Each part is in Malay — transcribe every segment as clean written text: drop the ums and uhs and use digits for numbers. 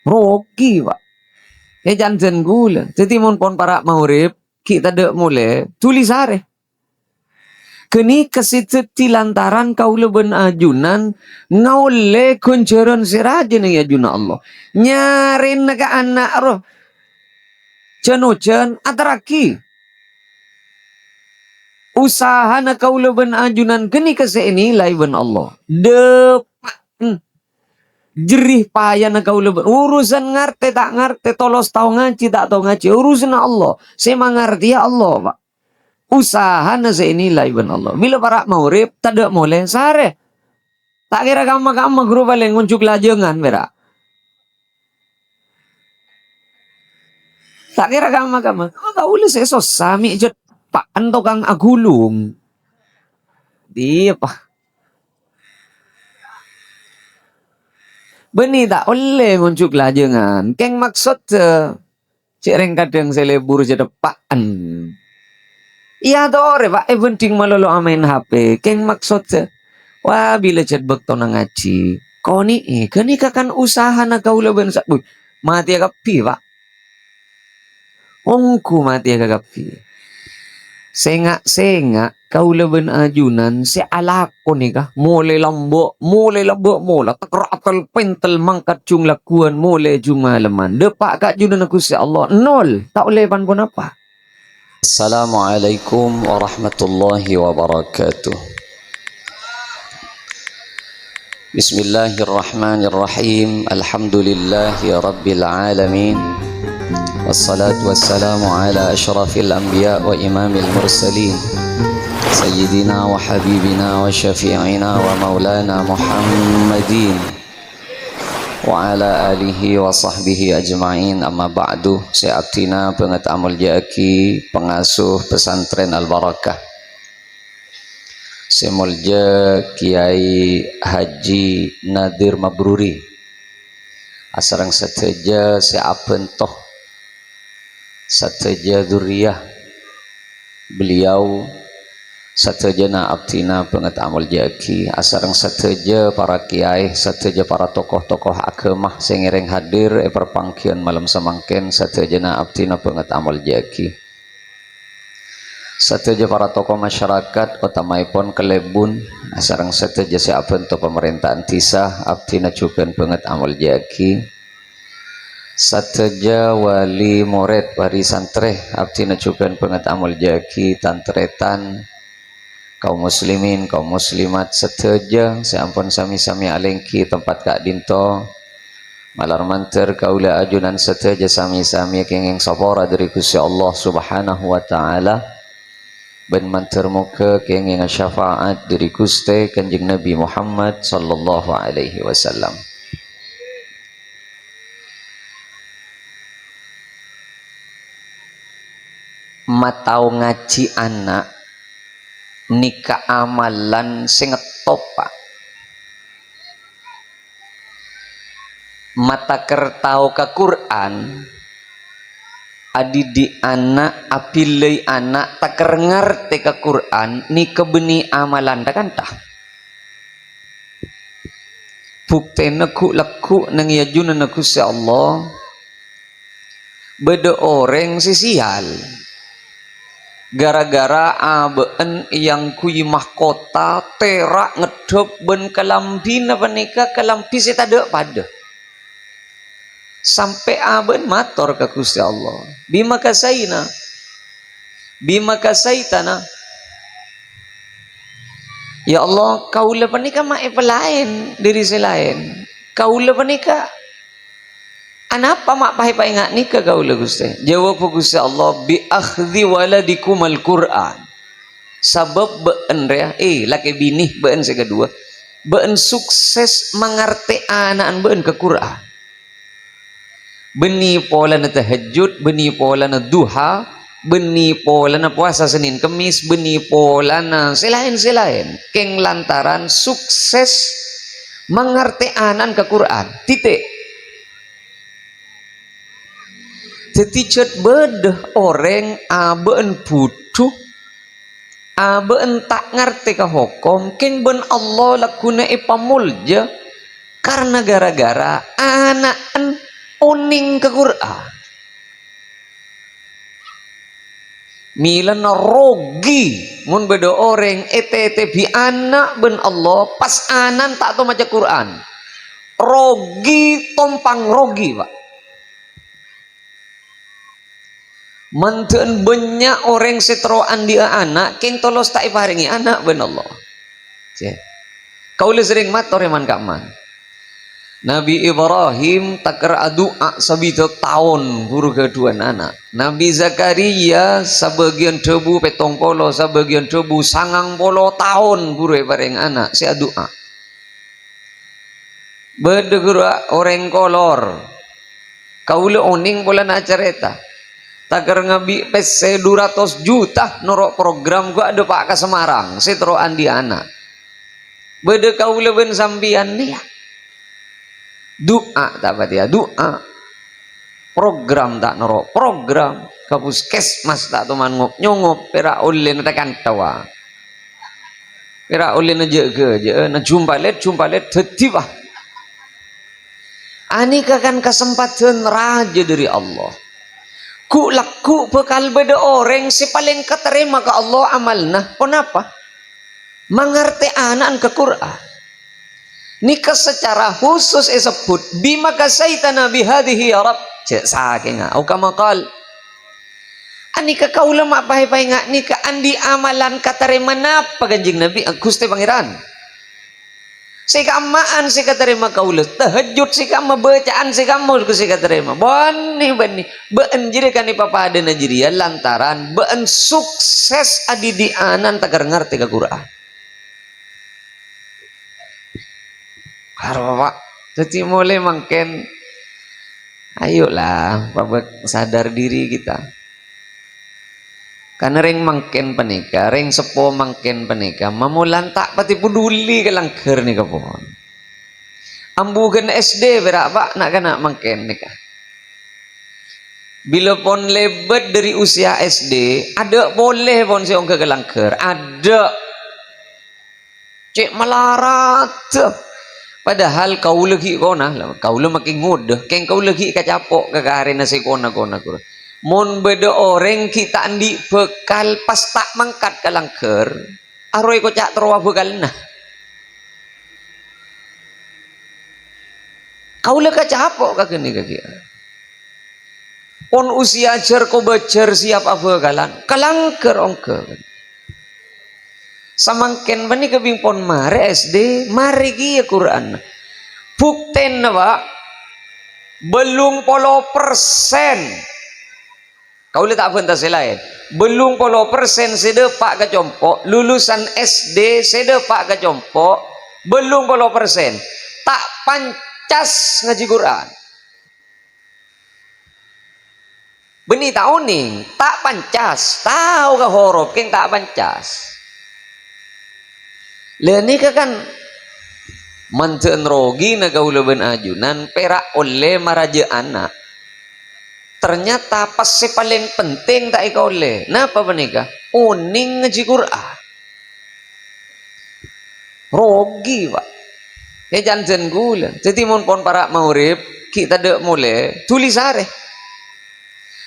Rogi pak. Jangan gula. Jadi mon pon para maurip kita dek mulai tulis are. Kini kesiteti lantaran kau leben ajunan ngaule kunceran sirajen ya ajuna Allah. Nyarin naga anak roh. Cenucen atraki. Usaha na kau leben ajunan kini kese ini laiban Allah. Depak. Jerih payah na kau leben. Urusan ngarte tak ngarte. Tolos tau ngaji tak tau ngaji. Urusan Allah. Saya mengerti ya Allah pak. Usaha na senilai ben Allah. Bila para maurip tada mole sare. Tak kira kama guru paling nguncuk lajengan bera. Tak kira kama. Kau ulis esos sami jet pak antokang agulung. Dia pak. Beni tak oleh nguncuk lajengan. Keng maksud cereng kadang selebur je depan. Iya dore pak, penting malolo main HP. Keng maksud wah bila chat bekto na ngaji. Kau ni kani kakan usaha na kau leben sak. Mati agak pi pak. Ongku mati agak pi. Senga kau leben ajunan se alako ni kah. Mole lambok mola. Takratal pentel mangkat cung lakuan mole jung malaman. Depak kak junan aku se Allah nol. Tak boleh pan pun apa. Assalamualaikum warahmatullahi wabarakatuh. Bismillahirrahmanirrahim. Alhamdulillahi rabbil alamin. Wassalatu wassalamu ala ashrafil anbiya wa imamil mursalin. Sayyidina wa habibina wa syafi'ina wa maulana Muhammadin wa ala alihi wa sahbihi ajma'in, amma ba'du. Se'abtina pengatamul jaki pengasuh pesantren Al-Barakah semulja Kiai Haji Nadir Mabruri asarang sateja se'apentoh sateja duriyah beliau sateja na abtina pengatamul jaki asarang sateja para kiai sateja para tokoh-tokoh agemah sengereng hadir perpangkian malam semangken sateja na abtina pengatamul jaki sateja para tokoh masyarakat utamaipun kelebun asarang sateja seapentoh pemerintahan tisah abtina cukan pengatamul jaki sateja wali murid wari santre abtina cukan pengatamul jaki tantretan kaum muslimin, kaum muslimat seteja seampun sami-sami alengki tempat kak dinto malar manter kaula ajunan seteja sami-sami kengeng sapora dari Gusti Allah subhanahu wa ta'ala ben manter muka kengeng syafaat dari Gusti Kanjeng Nabi Muhammad sallallahu alaihi wasallam. Matau ngaji anak nika amalan sing ngetopa mata kertau ke Quran adidi anak apilai anak taker ngerti ke Quran nika beni amalan dah kan tah bukti neku leku nang yajuna neku si Allah beda orang sisial gara-gara abeen yang kui mahkota terak ngedop ben kalampi napa nika kalampi saya tak pada sampai aben mator ke Gusti Allah bima kasaitana ya Allah kau lepas nika mak lain diri selain kau lepas nika anapa mak pai ngak nikah kau le Gusti jawab Gusti Allah bi akhdhi waladikum al-Quran sabab beun rea laki bini beun sekedua beun sukses mengerti anak beun ke Quran beni pola na tahajud beni pola na duha beni pola na puasa Senin Kemis beni pola na selain keng lantaran sukses mengerti anak ke Quran titik. Setiap bedah orang abeen butuh abeen tak ngerti ke hukum keng ben Allah lakuna ipamulja karena gara-gara anak uning ke Quran. Milan rogi mun beda orang etete bi anak ben Allah pas anan tak tahu maca Quran. Rogi tompang rogi, Pak. Manten banyak orang seteroan dia anak king tolos tak iparingi anak ben Allah. Kau le sering mator man kaman. Nabi Ibrahim takar doa sabita tahun guru kedua anak. Nabi Zakaria sebagian debu petong polo, sebagian debu sangang polo tahun guru bareng anak. Saya doa. Berdeguru orang kolor. Kau le oning bola na cerita. Takar ngabi pese 200 juta norok program gua ada Pak ke Semarang. Seteroan di anak. Berde kau le ben sambian nih. Doa tak apa dia doa program tak norok program ke puskesmas tak teman ngop nyongop pera ulin tekan tawa pera ulin aja ke aja na jumpa let tetibah ani kan kesempatan raja dari Allah ku laku bekal beda orang si paling keterima ke Allah amalna kenapa mengerti anak ke Quran. Nikah secara khusus disebut bima kasaitana bihadihi ya Rab cek saking au kama qal anika kaula mak pai-pai ngak nikah andi amalan katerima napa kanjing Nabi Gusti Pangeran sika amaan sika terima kaula tahajud sika bacaan sika mau sika terima bani beun jiri kan papada najriya lantaran beun sukses adi di anan tagar ngerti ke Quran. Karo Pak, jadi mulai mungkin ayolah Bapak sadar diri kita. Karena ring mungkin penikah, ring sepo mungkin penikah, mamulan tak pati peduli ke langker nih kapon. Ambukan SD berapa nak kena mungkin nikah. Bila pon lebet dari usia SD, ada boleh pon siong ke langker, ada. Cek melarat. Padahal kau lagi kona, kau lu makin ngud, keng kau lagi kacapok kekari nasi kona. Mon beda orang kita andi bekal pas tak mangkat ke langker, aroi ko cak terwa bekal nah. Kau lu kacapok kageni kaki. Pon usia cer ko becer siap apa kalan, kalangker ongke. Samangken bani kebing pon mare SD mari ki Quran bukten Pak belum 10% kau lihat apa entah lain belum 10% sedepak ke compok lulusan SD sedepak ke compok belum 10% tak pancas ngaji Quran beni tahu nih tak pancas tahu ke horof keng tak pancas. Leni kan manten rogi na gaula ben ajunan perak oleh maraja anak. Ternyata pas si paling penting tak ika oleh. Napa menikah? Uning ngaji Quran. Rogi Pak. Ya jangan gula. Jadi mun pon para maurib kita dek mulai tulis are.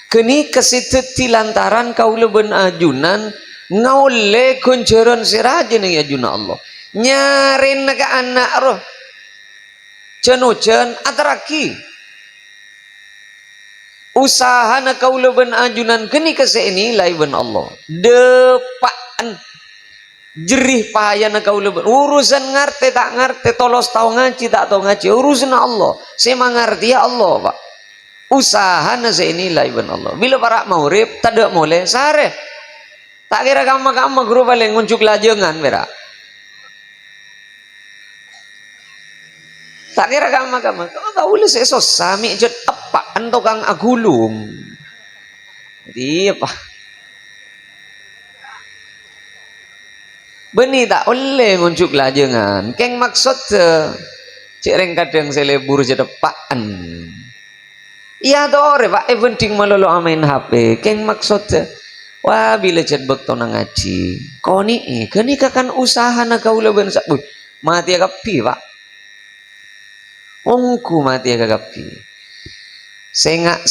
Kini kesiteti lantaran kaula ben ajunan ngaule kunceran siraja ning ajuna Allah nyarin ke anak roh cenucan atraki usaha na kaula ben ajunan keni kase ini lai ben Allah depaan jerih payah na kaula ben urusan ngarte tak ngarte tolos tau ngaji tak tau ngaji urusan Allah saya mengerti ya Allah Pak usaha na se ini lai ben Allah bila para maurib tadak mulai sare tak kira kamu guru paling nguncuk lajengan berak. Tak kira kamu kau tahu lu sesos sami jet apa tukang agulung. Jadi apa? Beni tak oleh nguncuk lajengan. Keng maksud cek reng kadang selebur je depaan. Iya dore Pak, penting melolo amain HP. Keng maksud wah bila cet bekto na ngaji kau ni keni kakan usaha na kau leben sak mati agak pi Pak ongku mati agak pi sengak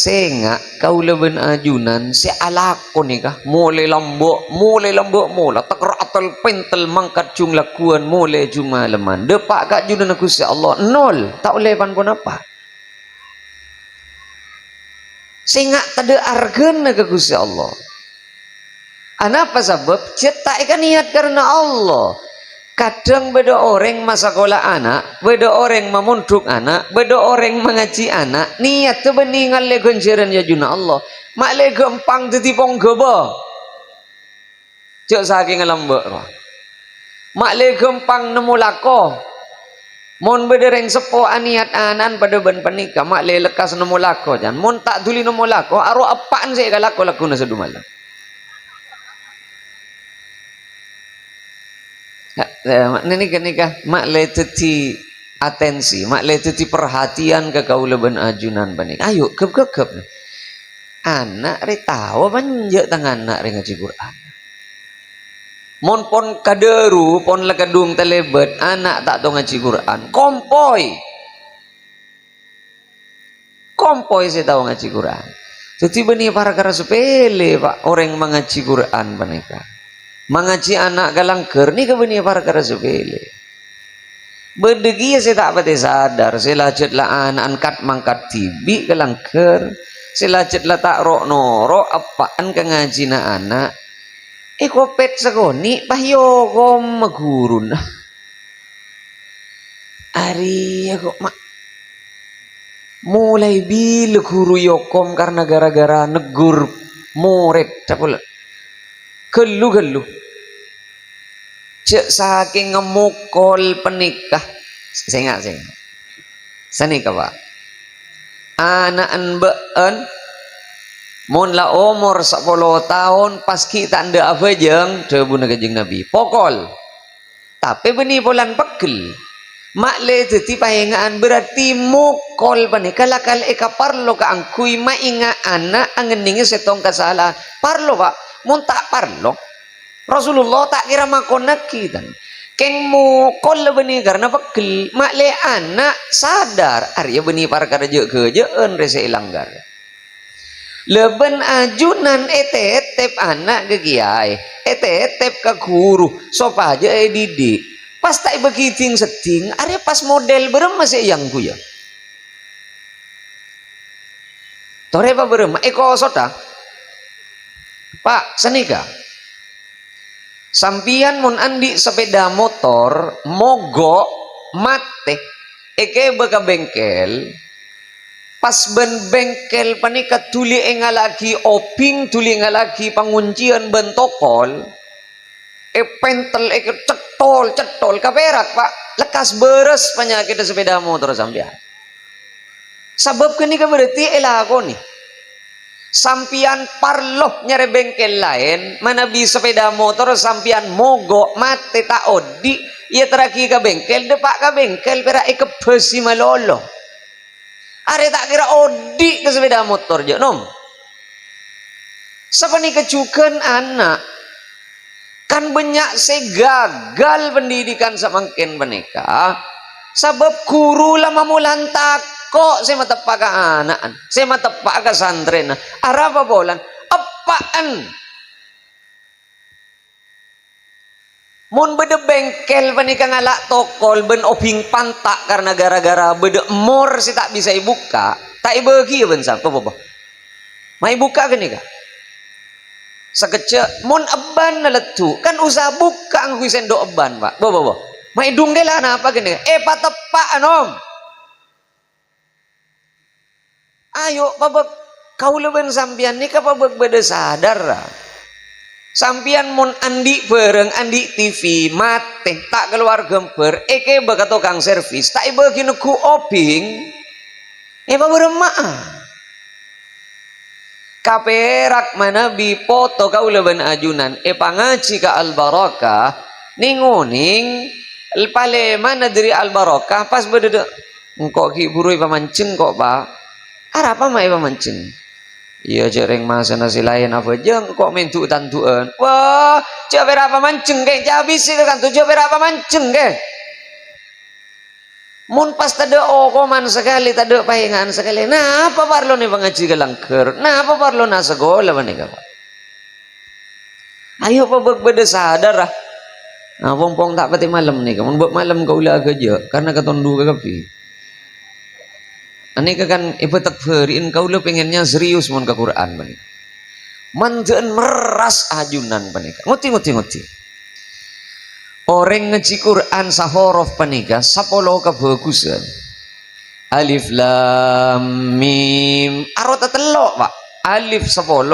kau leben ajunan si alakon ni kah mulai lambok mula takratal pentel mangkat jumlah kuan mulai cuma leman depak kat ajunan aku si Allah nol tak boleh pan pun apa sengak tada argen ke Gusti Allah. Apa sebab? Cetak ikan niat karena Allah. Kadang beda orang masa sekolah anak, beda orang memunduk anak, beda orang mengaji anak, niat tu beningal le ganjaran ya juna Allah. Mak le gampang ditipong geba. Cek saking lembek. Mak le gampang nemu lako. Mon beda reng sepo aniat anan pada ben penikah, mak le lekas nemu lako jan. Mon tak tuli nemu lako, aro apaan sih kalako lakuna sedumalam. Nikah mak le teti atensi, mak le teti perhatian ke kau leben ajunan banik. Ayo kep anak re tahu banyak tangan anak re ngaji Quran. Mon pon kaderu pon lekadung telebet anak tak tahu ngaji Quran. Kompoi saya tahu ngaji Quran. Jadi benih para sepele pak orang mengaji Quran banika. Mengaji anak galangker ni kebenih para sepele. Berdegi saya tak pati sadar. Saya lajatlah anak angkat mangkat tibi galangker. Saya lajatlah tak rok norok apaan ke ngaji na anak. Kopet sagoni pahyo kom magurun. Ari aku mak mulai bil guru yokom karena gara-gara negur murid capul gelu cek saking ngemukol penikah sengak senikah pak anak been mun la umur 10 tahun pas kita anda apa jeng debu nagajeng Nabi pokol tapi benih polan pegel mak le dadi pahengaan berarti mukol bani kala eka parlo ka angkui ma inga anak angeninge setong kesalahan parlo pak mun tak parlo Rasulullah tak kira makona kita keng mukol bani karena pegel mak le anak sadar arya bani perkara je kejeun rese ilanggar leben ajunan etep anak ke kiai etep ke guru sopa aja didik pas tak begiting seting ada pas model berem masih yang kuya tore apa berem eko sota pak senika sampian mun andi sepeda motor mogok mate eke beka bengkel pas ben bengkel panika tuli enga lagi oping tuli enga lagi penguncian bentokol pentel cetol kaperak pak lekas beres penyakit sepeda motor sampean sebab kini berarti elako nih sampian parloh nyari bengkel lain mana bisa sepeda motor sampian mogok mati tak odi ia teraki ke bengkel depak ke bengkel perak ke besi malolo are tak kira odi ke sepeda motor je nom sepani kecukan anak kan banyak saya gagal pendidikan samangkin menikah sebab guru lama mulan takok saya matepak ke anak saya matepak ke santren arah apa bolan apaan mun beda bengkel menikah ngalak tokol ben oping pantak karena gara-gara beda mor saya tak bisa ibuka tak ibagi ben sapa apa mai buka ke nikah sekecil mun eban naletu kan usah buka angku sendok eban pak bo mai dung de lah apa gini patepak anom ayo babak kau leben sampian ni ka babak beda sadar sampian mun andi bareng andi TV mate tak keluar gemper eke baka tukang servis tak ibagi nuku oping babak maaf kaperak mana bipoto kau leben ajunan pangaji ka al barakah ninguning pale mana dari al barakah pas beda engkau ki burui pamancing kok pak arah apa mai pamancing iya jereng masa nasi lain apa jeng kok mentuk tantuan wah coba apa mancing ke habis itu kan tuh coba apa mancing ke Mun pas tada koman sekali, tada pahingan sekali. Nah, apa parlo ni pengaji kelangker? Nah, apa parlo na sekolah manika Pak? Ayo pa berbeda sadar lah. Nah, pompong tak pati malam nih. Mun buat malam kau ulah kerja karena ketondu ke kapi. Ani kan ibatat feriin kau le pengennya serius mun ke Quran manika. Manjeun meras ajunan panika. Nguti. Orang ngaji Quran sahorof panika 10 kebagusan. Alif lam mim. Arota telok, Pak. Alif 10,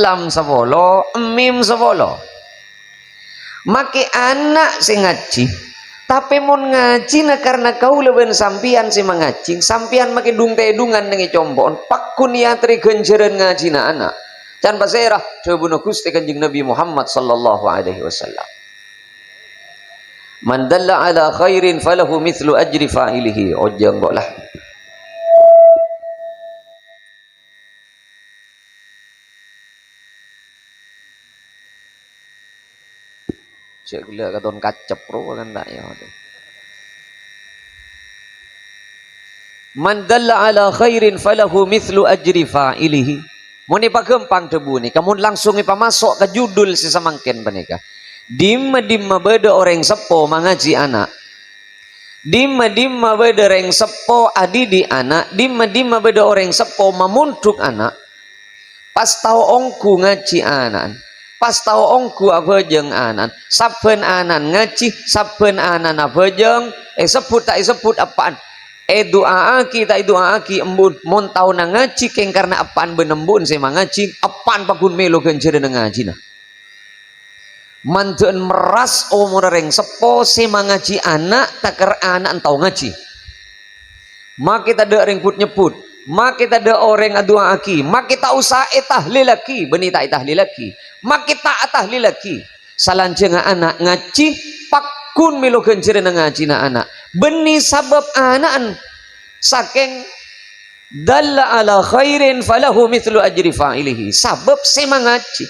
lam 10, mim 10. Make anak sing ngaji. Tapi mun ngaji na karena kau leben sampian si mengaji, sampian make dung tedungan nengi combon, pakun yatri genjeren ngaji na anak. Can pasirah coba Gusti Kanjeng Nabi Muhammad sallallahu alaihi wasallam. Man dalla ala khairin falahu mithlu ajri fa'ilihi. Ojang boleh. Cek gila katon kacep ro kan tak ya. Man dalla ala khairin falahu mithlu ajri fa'ilihi. Mun ipagempang debu ni, kamu langsung ipamasok ke judul si samangken panika. Dimma beda orang sepo mengaji anak. Dimma beda orang sepo adidi anak. Dimma beda orang sepo memuntuk anak. Pas tahu ongku ngaji anak. Pas tahu ongku abajeng anan, saben anan ngaji, saben anan abajeng, sebut tak sebut apaan? Doa aki tak doa aki embun, mon tahu na ngaji keng karena apaan benembun saya ngaji, apaan pakun melo genjere ngaji na. Manten meras umur reng sepo saya ngaji anak takar anak tahu ngaji. Mak kita ada reng put nyebut. Mak kita ada orang adua aki, mak kita usah tahlil laki, benita tahlil laki, mak kita tahlil laki. Salanjeng anak ngaji, pakun milo genjere ngaji na anak. Beni sabab anak saking dalla ala khairin falahu mithlu ajri fa'ilihi. Sabab saya ngaji.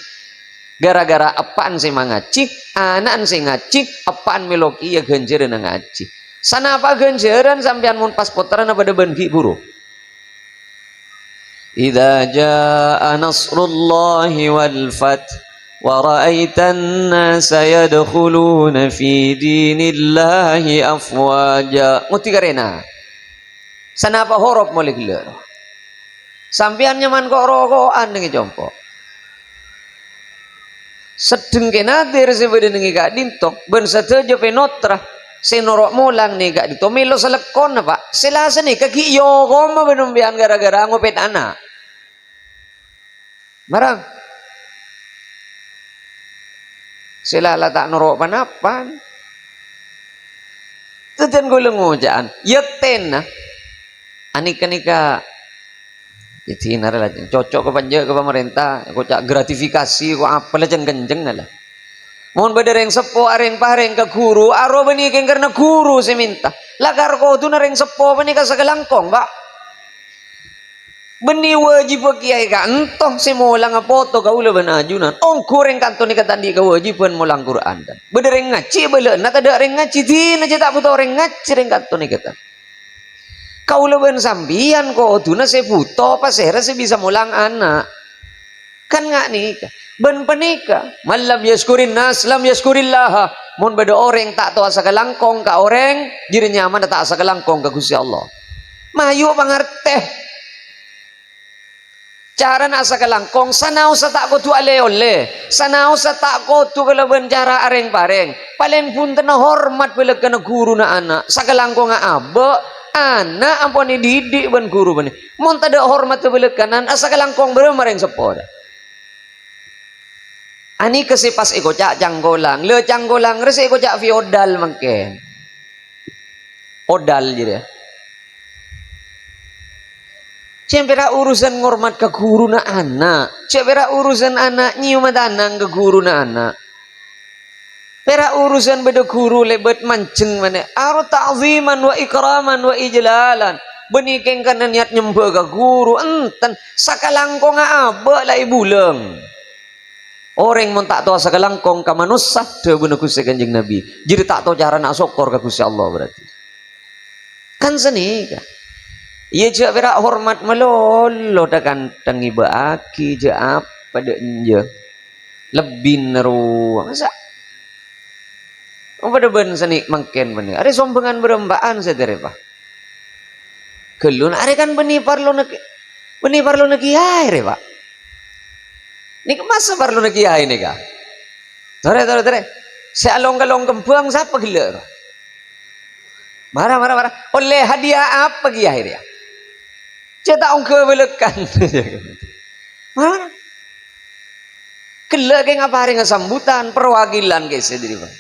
Gara-gara apaan saya ngaji, anak saya ngaji, apaan milo iya genjere ngaji. Sana apa genjeran sampean mun pas poteran apa deben ki buru. Idza jaa nasrullahi wal fath wa ra'aitan nasa yadkhuluna fi dinillahi afwaja. Nguti karena sana apa horof molek leur sampean nyaman kok rokokan nengi jompo sedeng kenadir sebede nengi gak dintok ben satejo penotra senorok mulang nih gak ditomilo selekon Pak selasa nih kaki yo koma benumbian gara-gara ngopet anak marang selala tak norok panapan teten gue lengojaan yeten nah anika jadi nara cocok ke panja ke pemerintah kok cak gratifikasi kok apa lah kenceng lah mohon badereng sepo areng pareng ke guru aro beniking karena guru saya minta lakar ko tu nareng sepo benika sakelangkong Pak beni wajib kiai ka entoh si molang foto ka ula benajunan ong kureng kanto ni katandi ka wajiban molang Quran dan badereng ngaji bele na tada reng ngaji din aja tak butuh reng ngaji reng kanto ni kata kau leben sambian ko tuna saya buto apa saya bisa mulang anak kan nggak nih ben penika malam yaskurin nas lam yaskurillah mun beda orang tak tahu asa kelangkong ka orang diri nyaman tak asa kelangkong ka Gusti Allah mayu pangarteh cara asa kelangkong sanau sa tak ko tu ale ole sanau sa tak ko tu keleben cara areng pareng paling pun tena hormat bela kena guru na anak sa kelangkong abe anak ampun didik ben guru ben mun tada hormat bela kanan asa kelangkong beremang sepor ani kesipas iko cak canggolang le canggolang rese iko cak fiodal mangken odal jadi cempera urusan ngormat ke guru na anak cempera urusan anak nyium danang ke guru na anak pera urusan beda guru lebet mancing mana aro ta'ziman wa ikraman wa ijlalan benikeng kana niat nyembah ke guru enten sakalangkong aba lai buleng orang mun tak tahu sakalangkong ka manusia teu beuna Gusti Kanjeng Nabi jadi tak tahu cara nak syukur ka Gusti Allah berarti Kan seni kan. Ia je berak hormat melolo dakan tangi baaki je apa de je. Lebih neru. Masa apa de ben seni mangken benih. Ada sombengan berembaan sedere Pak. Kelun are kan benih parlo nak kiai re Pak. Ni masa parlo nak kiai ni ka. Tore. Saya long-long kembang siapa gila? Marah. Oleh hadiah apa kiai dia? Cetak ongke belekan. Mana? Kelak ke ngapari sambutan perwakilan ke sendiri Pak.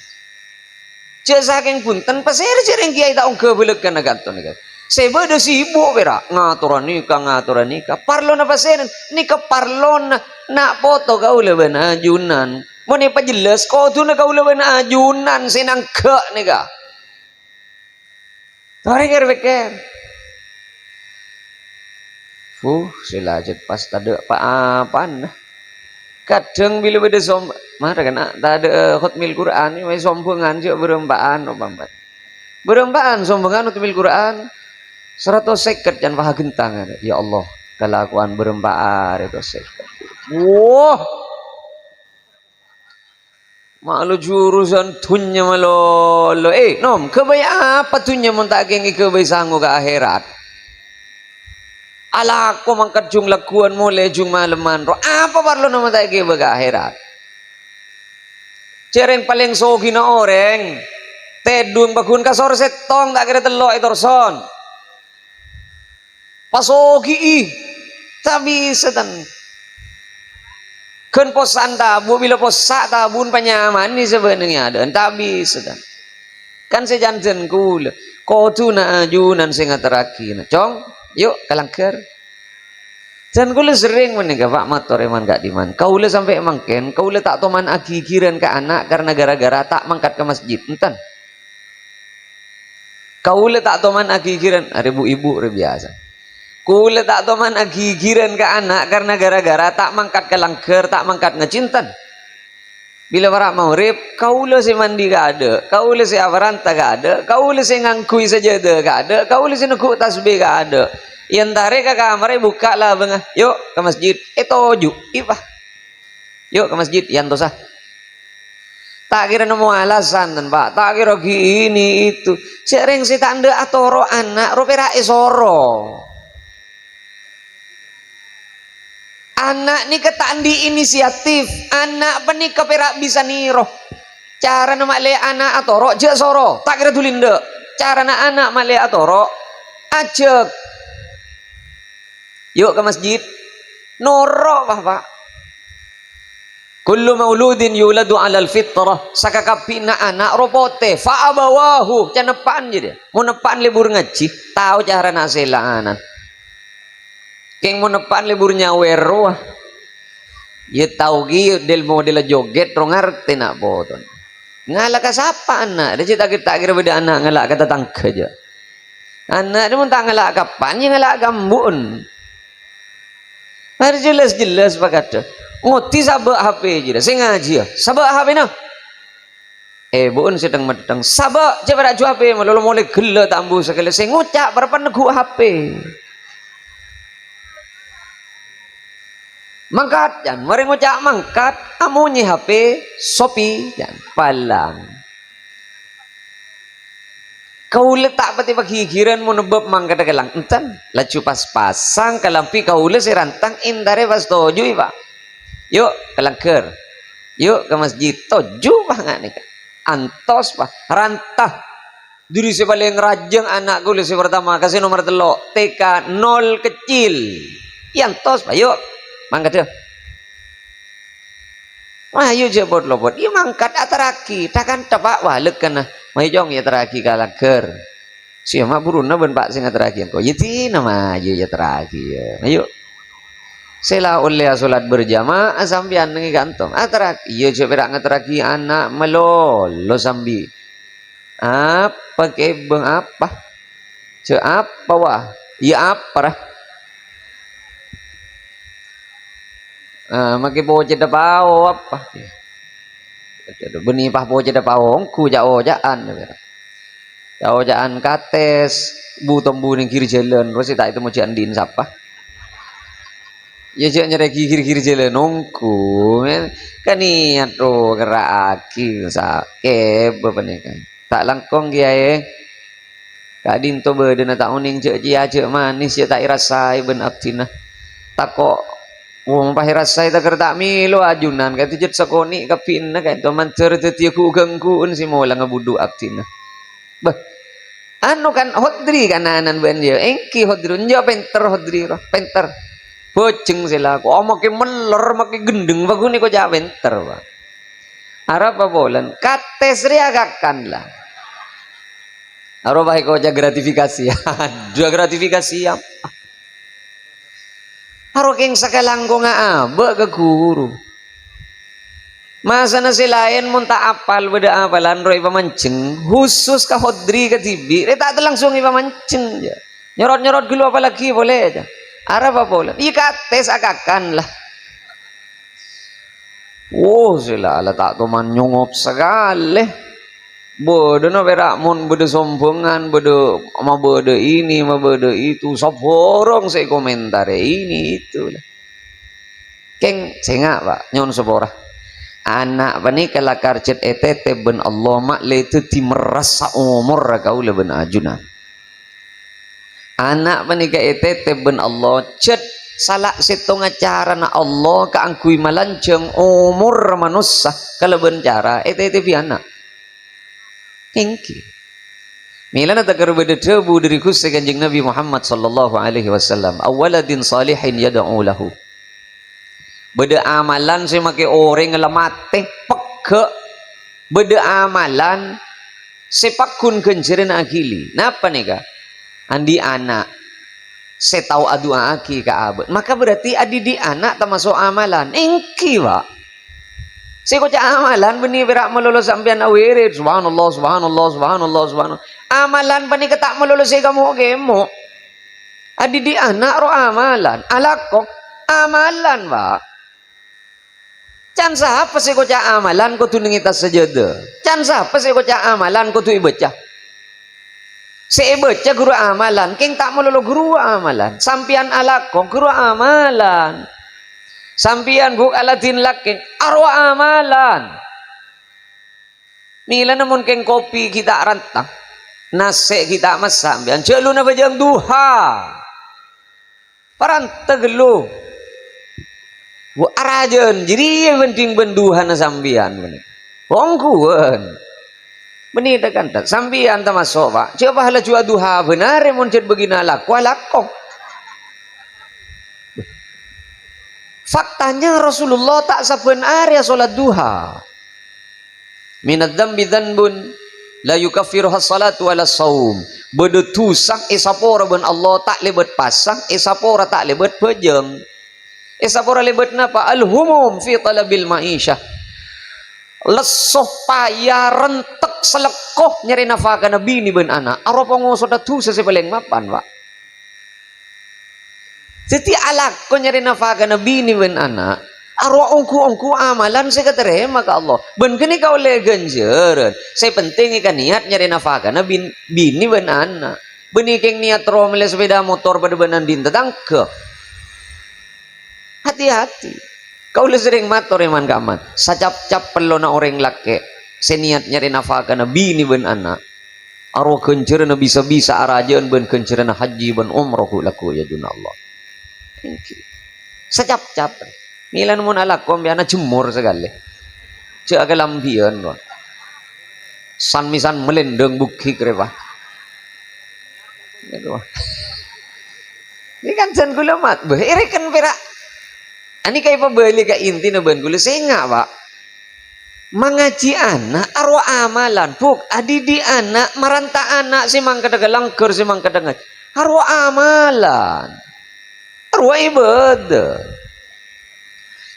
Cek saking punten pasir cereng kiai tak ongke belekan agaton kan. Sebe de sibuk berak ngaturan nikah. Parlon apa sen? Nikah parlon nak foto kau leben ajunan. Mau ni pa jelas kau tu nak kau leben ajunan senang ke nikah. Tarik beker. Sila jet pas tada apa-apaan. Kadang bila beda mana kan tak ada khutmil Quran ni sombongan je berembaan obambat. Berembaan sombongan khutmil Quran 100 seket jangan faham gentang ada. Ya Allah, kelakuan berembaan itu seket. Wah. Malu jurusan tunya malolo. Nom, kebay apa tunya montak kengi kebay sangu ke akhirat. Ala aku mangkat jung lakuan mulai jung maleman ro apa parlo nama tak ke baga akhirat cereng paling sogi na orang tedung bakun kasor setong tak kira telok itorson pasogi tapi setan ken posan tabu bila posak tabun panyaman ni sebenarnya ada tapi setan kan sejanten kul kau tu na ajunan singa teraki na cong. Yuk kalangker. Dan kau sering menikah Pak Mator eman gak diman. Kau sampai mangken, kau tak toman akikiran ke anak karena gara-gara tak mangkat ke masjid. Enten. Kau tak toman akikiran, ada ibu biasa. Kau tak toman akikiran ke anak karena gara-gara tak mangkat ke langker, tak mangkat ngecintan. Bila para maurib, kau si mandi gak ada, kau si avaranta gak ada, kau si ngangkui sajadah gak ada, kau si nekuk tasbih gak ada. Yang tarik ke kamar buka lah bengah. Yuk ke masjid. Toju. Ipah. Yuk ke masjid. Yang tosah. Tak kira nemu alasan dan Pak. Tak kira gini itu. Sering si tanda atoro anak. Ropera esoro. Anak ni ketandi inisiatif. Anak peni keperak bisa niroh. Cara nama le anak atoro. Je soro. Tak kira tulinda. Cara na anak male atoro. Ajak. Yuk ke masjid. Norok Pak. Kullu mauludin yuladu alal fitrah. Sakakapina anak ropote. Fa'abawahu. Can nepaan je dia. Mau nepaan libur ngaji. Tahu cara naselanan. Keng mau nepaan libur nyaweru. Ya tahu gi del model joget. Rongar nak boton. Ngalah ka siapa anak. Dia cerita kita kira beda anak. Ngalah kata tangka je. Anak dia pun tak ngalah kapan. Dia ngalah gambun. Harus jelas Pak kata. Ngoti sabak HP je dah. Saya ngaji ya. Sabak HP nah. Bukan sedang medang. Sabak je pada ju HP. Malah mulai gila tambu sekali. Saya ngucap berapa negu HP. Mangkat jangan. Mari ngucap mangkat. Amunyi HP. Sopi jangan. Palang. Kau letak pati pagigiran mau nebab mangkat kelang entan laju pas pasang kalampi kau le serantang indare pas toju Pak. Yuk kelangker. Yuk ke masjid toju banget nih. Antos Pak rantah. Diri si paling rajang anak gue si pertama kasih nomor telok TK 0 kecil. Yantos Pak yuk mangkat deh. Wah yuk jebot lobot. Iya mangkat ataraki takkan tepak wah lekana. Mai jong ya teraki kalangker. Siapa buruna ben Pak sing teraki ko. Yiti nama ya teraki ya. Ayo. Sela oleh salat berjamaah sampean ngi kantong. Teraki ya berak ngeteraki anak melolo sambi. Apa ke beng apa? Ce apa wah? Ya apa dah? Maki bocah dah bau apa? Benih pah bocah dah bau ku jauh jaan. Kau jangan kates bu tombu ning kiri jalan terus tak itu mau jandin siapa ya jangan nyerek kiri jalan nongku kan niat tuh gerak aki sakit apa nih kan tak langkong kiai kak dinto beden tak uning cek cia cek manis ya tak irasai ben abtina tak kok pah irasai tak kerta milo ajunan kata jet sakoni kapin na kayak teman cerita ku gangguun si mola ngebudu abtina bah anu kan hodri kananan ben dia engki hodri nja penter hodri roh penter boceng sila ko make melor make gendeng baguni ko ja penter ba arab apa bolan kates riagakan lah aro bae ko ja gratifikasi dua gratifikasi ya aro keng sakalang ko nga aba ke guru masa na silayan mun ta apal beda apalan roy pamanceng khusus ka hodri ka tibi tak langsung ipamanceng ya nyorot dulu apalagi boleh aja arab apa boleh ikates akakan lah sila ala tak tuman nyungop sekali bodo na berak mun bodo sombongan bodo ma bodo ini ma bodo itu soborong saya komentar ini itu lah keng sengak pak nyon seborah anak bani kala karcet etete ben Allah mak le teti merasa umur kau le ben ajunan anak bani ka etete ben Allah cet salak setong acara na Allah ka angkui malanceng umur manusia kalau ben cara etete piana engki milana takar beda tebu dari kus kanjeng Nabi Muhammad sallallahu alaihi wasallam awaladin salihin yad'u lahu beda amalan saya make orang ngelamate peke beda amalan sepakun kencerin akili napa nih kak andi anak saya tahu adu aki ke abad maka berarti adi di anak termasuk amalan engki pak saya kocak amalan benih berak melulus sampean awirid subhanallah subhanallah subhanallah subhanallah amalan benih ketak melulus saya kamu gemuk adi di anak roh amalan alakok amalan pak can sapa sih kocak amalan kau tu nengitas sajada can sapa sih kocak amalan kau tu ibaca saya baca guru amalan keng tak melulu guru amalan sampian alako guru amalan sampian buk aladin lakin arwah amalan mila namun keng kopi kita rantang nasi kita masak sampian celu na bajang duha paranta gelu bu arajan jadi penting benduhan sambian benih ongkuan benih tekan tak sambian termasuk pak coba hala jua duha benar mun cet begina laku alakok faktanya Rasulullah tak saben area solat duha minad dzambi dzanbun la yukaffiruha salatu wala saum bedu sak isapora ben Allah tak lebet pasang isapora tak lebet pejeng isapora lebet napa al-humum fi talabil ma'isyah lesoh payah rentek selekoh nyari nafkah nabi ni ben anak aropa ngosoda tu sesepeleng mapan pak jadi alak ko nyari nafkah nabi ni ben anak arwa ongku amalan saya keterima ke Allah ben kini kau le ganjaran saya penting ikan niat nyari nafkah nabi bini ben anak beni keng niat romele sepeda motor pada benan din tetangke hati-hati kau le sering mator eman kaman sacap-cap perlu na orang laki seniat nyari nafkah nabi ni ben anak arwah kencerna bisa-bisa arajan ben kencerna haji ben umroh laku ya juna Allah sacap-cap milan mun alak ko biana jemur sekali cek agak lambian lo san misan melendeng bukhi krepa ini kan jan gula mat bahire kan perak ani kayak pembeli ke inti na ben gula sengak pak mengaji anak arwah amalan buk adi di anak maranta anak si mang kadang ker si mang kadang arwah amalan arwah ibadah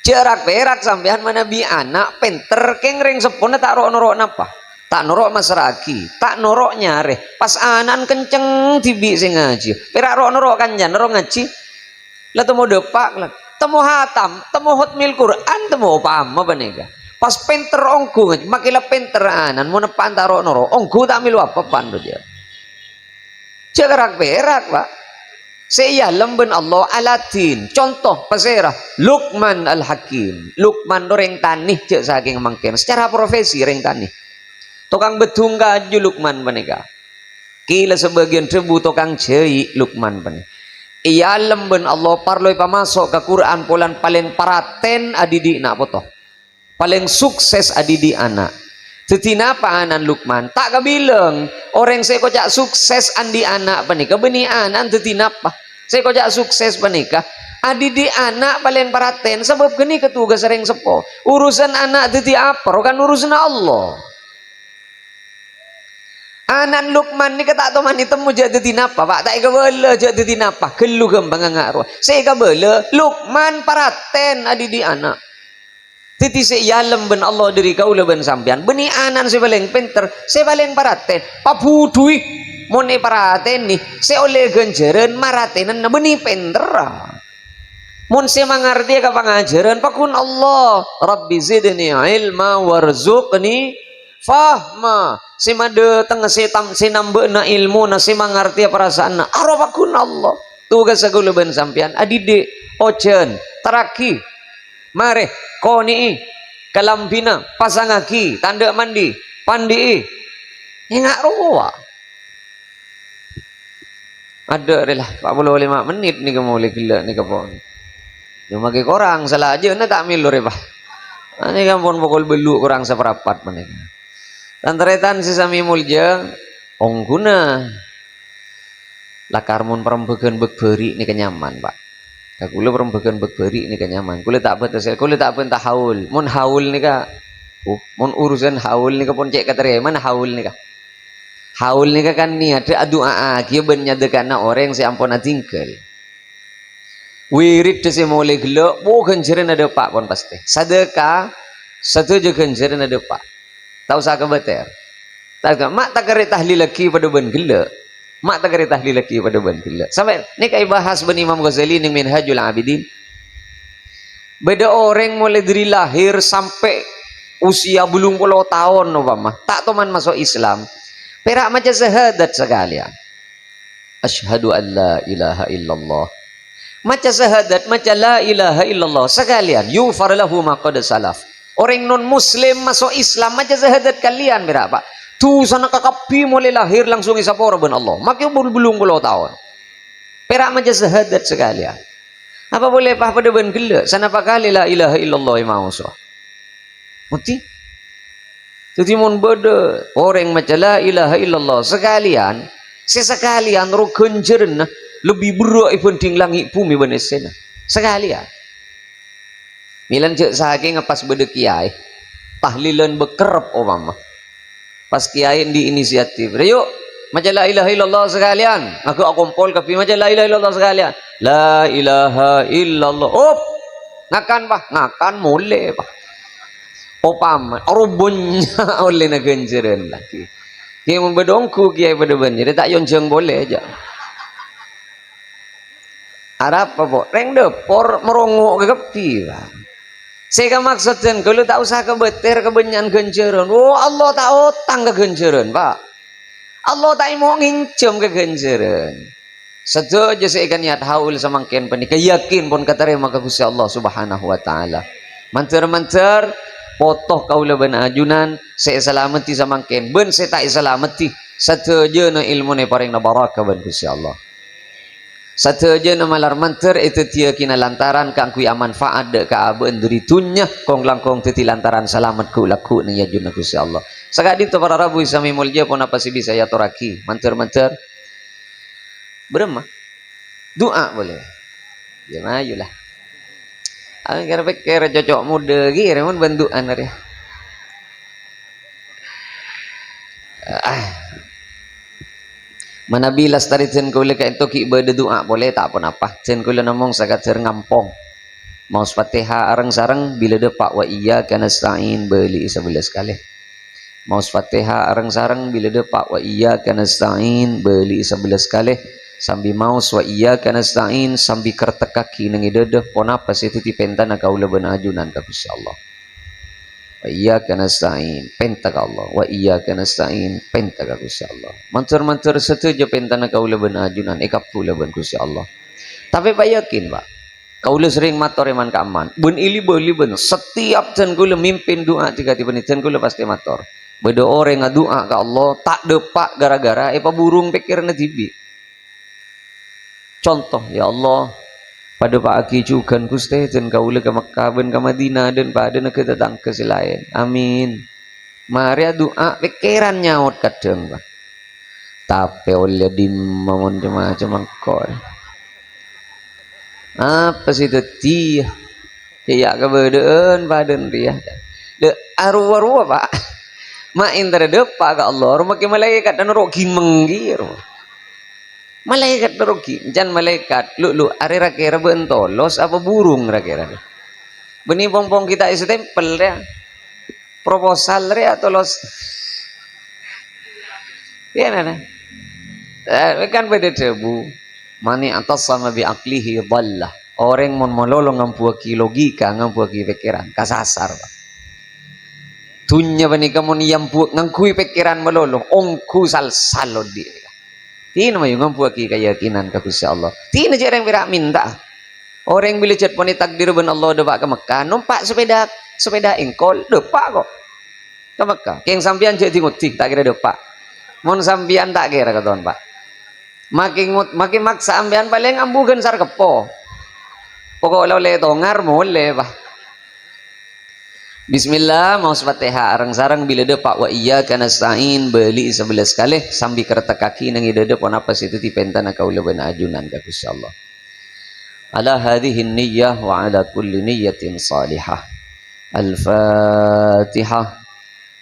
jarak perak sampean mana bi anak penter kengreng sepona tak norok napa tak norok masraki tak norok nyare pas anan kenceng tibi sing ngaji perak norok kanjan norok ngaji lah temu depak lah temu hatam temu hotmil Quran temu paham apa nih pas penter ongku makila penter anan mau nepan taro norok ongku tak milu apa pandu dia Cerak perak pak. Saya lemben Allah alatin. Contoh pasera Luqman al-Hakim. Luqman do reng tanih cek saking mangken. Secara profesi reng tanih. Tukang betung kaju Luqman panika. Kila sebagian tebu tukang cei Luqman panika. Iya lemben Allah parloi pamasok ke Quran polan paling paraten adidi nak foto. Paling sukses adidi anak. Tetina pa anan Luqman tak kabilang orang saya kocak sukses andi anak panika beni anan tetina pa saya kocak sukses panika adidi anak paling paraten sebab geni ketugas sering sepo urusan anak teti apa kan urusan Allah. Anan Luqman ni kata teman temu jadi tinapa pak tak kabela jadi tinapa kelu gembang ngaruh saya kabela Luqman paraten adidi anak titi se yalem ben Allah dari kaula ben sampean beni anan se paling pinter se paling paraten papudui mone paraten ni se oleh ganjaran maratenan na beni pinter mon se mangarti ka pangajaran pakun Allah Rabbi zidni ilma warzuqni fahma si made tengah setam sinambe na ilmu na si mangarti perasaan na arapakun Allah tugas sagula ben sampean adide ojen taraki mare koni kalambina pasangaki tanda mandi pandi ingat ruwa ada relah 45 menit ni kamu boleh gila ni kapon cuma ke korang salah aja na tak milur ya pak ini kampun pukul belu kurang seperapat menika tantretan sesami mulja ongguna lakarmun perembegan begberi ni kenyaman pak kula perembegan begberi ni kenyaman kula tak betul kula tak pentah haul mun haul ni ka mun urusan haul ni ka pun cek katare mana haul ni ka haul ni ka kan ni ada doa kia benya dekana orang si ampun tinggal wirid si mulai gelo bukan jeren ada pak pun pasti sedekah satu je jeren ada pak tahu sa ka beter tak mak tak kare tahlil lagi pada ben gelo mak tak kare tahlil lagi pada ben gelo sampai ni kai bahas ben Imam Ghazali ning Minhajul Abidin beda orang mulai dari lahir sampai usia belum puluh tahun umpama tak teman masuk Islam perak macam syahadat sekalian asyhadu an la ilaha illallah macam syahadat macam la ilaha illallah sekalian yufar lahu ma qad salaf orang non muslim masuk Islam macam syahadat kalian perak pak tu sana kakapi mulai lahir langsung isapora ben Allah makin belum puluh tahun perak macam syahadat sekalian apa boleh pah pada ben gila sana pakali la ilaha illallah imam so mesti jadi mun beda orang macam la ilaha illallah sekalian sesekalian ro genjeren lebih berat penting langit bumi benesena sekalian milan cek saking ngepas beda kiai tahlilan bekerep obama pas kiai di inisiatif yuk macam la ilaha illallah sekalian aku kumpul kapi macam la ilaha illallah sekalian la ilaha illallah op ngakan bah ngakan mulai bah opam rubunya oleh na genjeren lagi kiai mun bedongku kiai pada banjir tak yonjeng boleh aja Arab apa reng depor merongok ke kepi bah saya maksudkan kalau tak usah kebeter kebenyan genjeran oh Allah tak utang ke genjeran pak Allah tak mau ngincem ke genjeran setuju saya kan niat haul samangken penikah yakin pun katarema ka Gusti Allah Subhanahu wa taala manter-manter potoh kaula ben ajunan saya salamati samangken ben saya tak salamati setuju na ilmu ne paring na baraka ben Gusti Allah sateja na malar manter itu tia kina lantaran kang kui manfaat de ka aben duri tunya kong langkong teti lantaran selamat ku laku ni ya junna Gusti Allah sakadi to para rabu sami mulja pun apa sih bisa ya toraki manter-manter berema doa boleh ya mayulah ang kira pikir cocok muda gi remon bantuan dari manabilas tadi sen kule ka ento ki bade doa boleh tak pun apa sen kule namong sakat ser ngampong mau Fatihah areng sareng bila depak wa iyyaka nasta'in beli 11 kali mau Fatihah areng sareng bila depak wa iyyaka nasta'in beli 11 kali sambil maus wa iyyaka nasta'in sambil kertek kaki nang idedeh pon apa sih titipentan kaula ben ajunan ka Gusti Allah wa iyyaka nasta'in penta ka Allah wa iyyaka nasta'in penta ka Gusti Allah mantur-mantur setuju pentana kaula ben ajunan ikap tula ben Gusti Allah tapi pak yakin pak kaula sering matur iman ka aman ben ili ben setiap dan kaula mimpin doa tiga tiba dan kaula pasti matur beda orang ngadoa ka Allah tak depak gara-gara burung pikirna tibi contoh ya Allah pada Pak Aki juga Gusti dan kaula ke Makkah ben ke Madinah dan pada nak datang ke selain amin mari doa pikiran nyaut kadang Pak tapi oleh dimamon macam kor apa sih tadi ya kebedean badan dia de arwah Pak main terdepa ke Allah rumah ke malaikat dan rogi menggir malaikat rogi jan malaikat lu are kira bentolos apa burung kira beni pompong kita isi tempel ya proposal ya tolos ya nana kan beda debu mani atas sama bi aklihi dhallah orang mon mololong ngampuaki logika ngampuaki pikiran kasasar Pak tunya bani kamu nyampu ngangkui pikiran melolong ongku sal dia tina mayu ngampuaki keyakinan ka Gusti Allah tina jarang birak minta orang bila cat poni takdir ben Allah depak ke Mekah numpak sepeda engkol depak kok ke Mekah keng sampian jadi ngutik tak kira depak mon sampian tak kira katon Pak makin maksa sampian paling ambugan sar kepo pokok oleh tongar boleh Pak Bismillah mau Fatihah arang-sarang bila depak wa iyyaka nasta'in beli 11 kali sambil kereta kaki nang ide pon apa situ ti pentana kaula ben ajunan ka Gusti Allah ala hadhihi niyyah wa ala kulli niyyatin salihah al-fatihah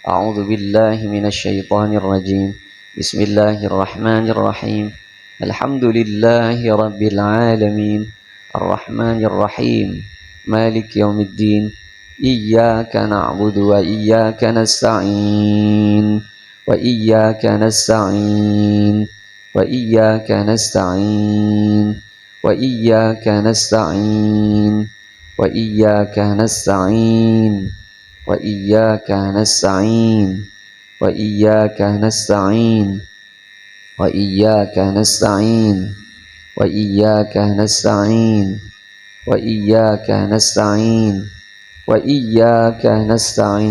a'udzu billahi minasy syaithanir rajim bismillahirrahmanirrahim alhamdulillahi rabbil alamin arrahmanir rahim maliki yaumiddin إياك نعبد وإياك نستعين وإياك نستعين وإياك نستعين وإياك نستعين وإياك نستعين وإياك نستعين وإياك نستعين وإياك نستعين وإياك نستعين وإياك نستعين وإياك نستعين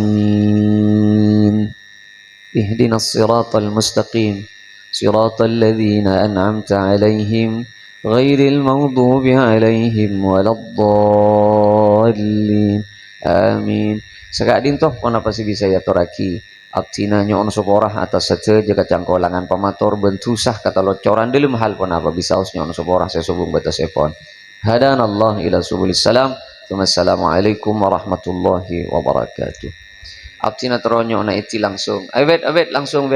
اهدنا الصراط المستقيم صراط الذين أنعمت عليهم غير المغضوب عليهم ولا الضالين آمين sakadin toh kenapa sih bisa ya toraki aktina nyon soporah atas saja jika cangkolangan pamator bentusah kata locoran dalam hal pun apa bisa us nyon soporah saya subung batas epon hadanallah ila subulis salam. Assalamualaikum warahmatullahi wabarakatuh. Abtina teronyo na iti langsung. Ay wait langsung.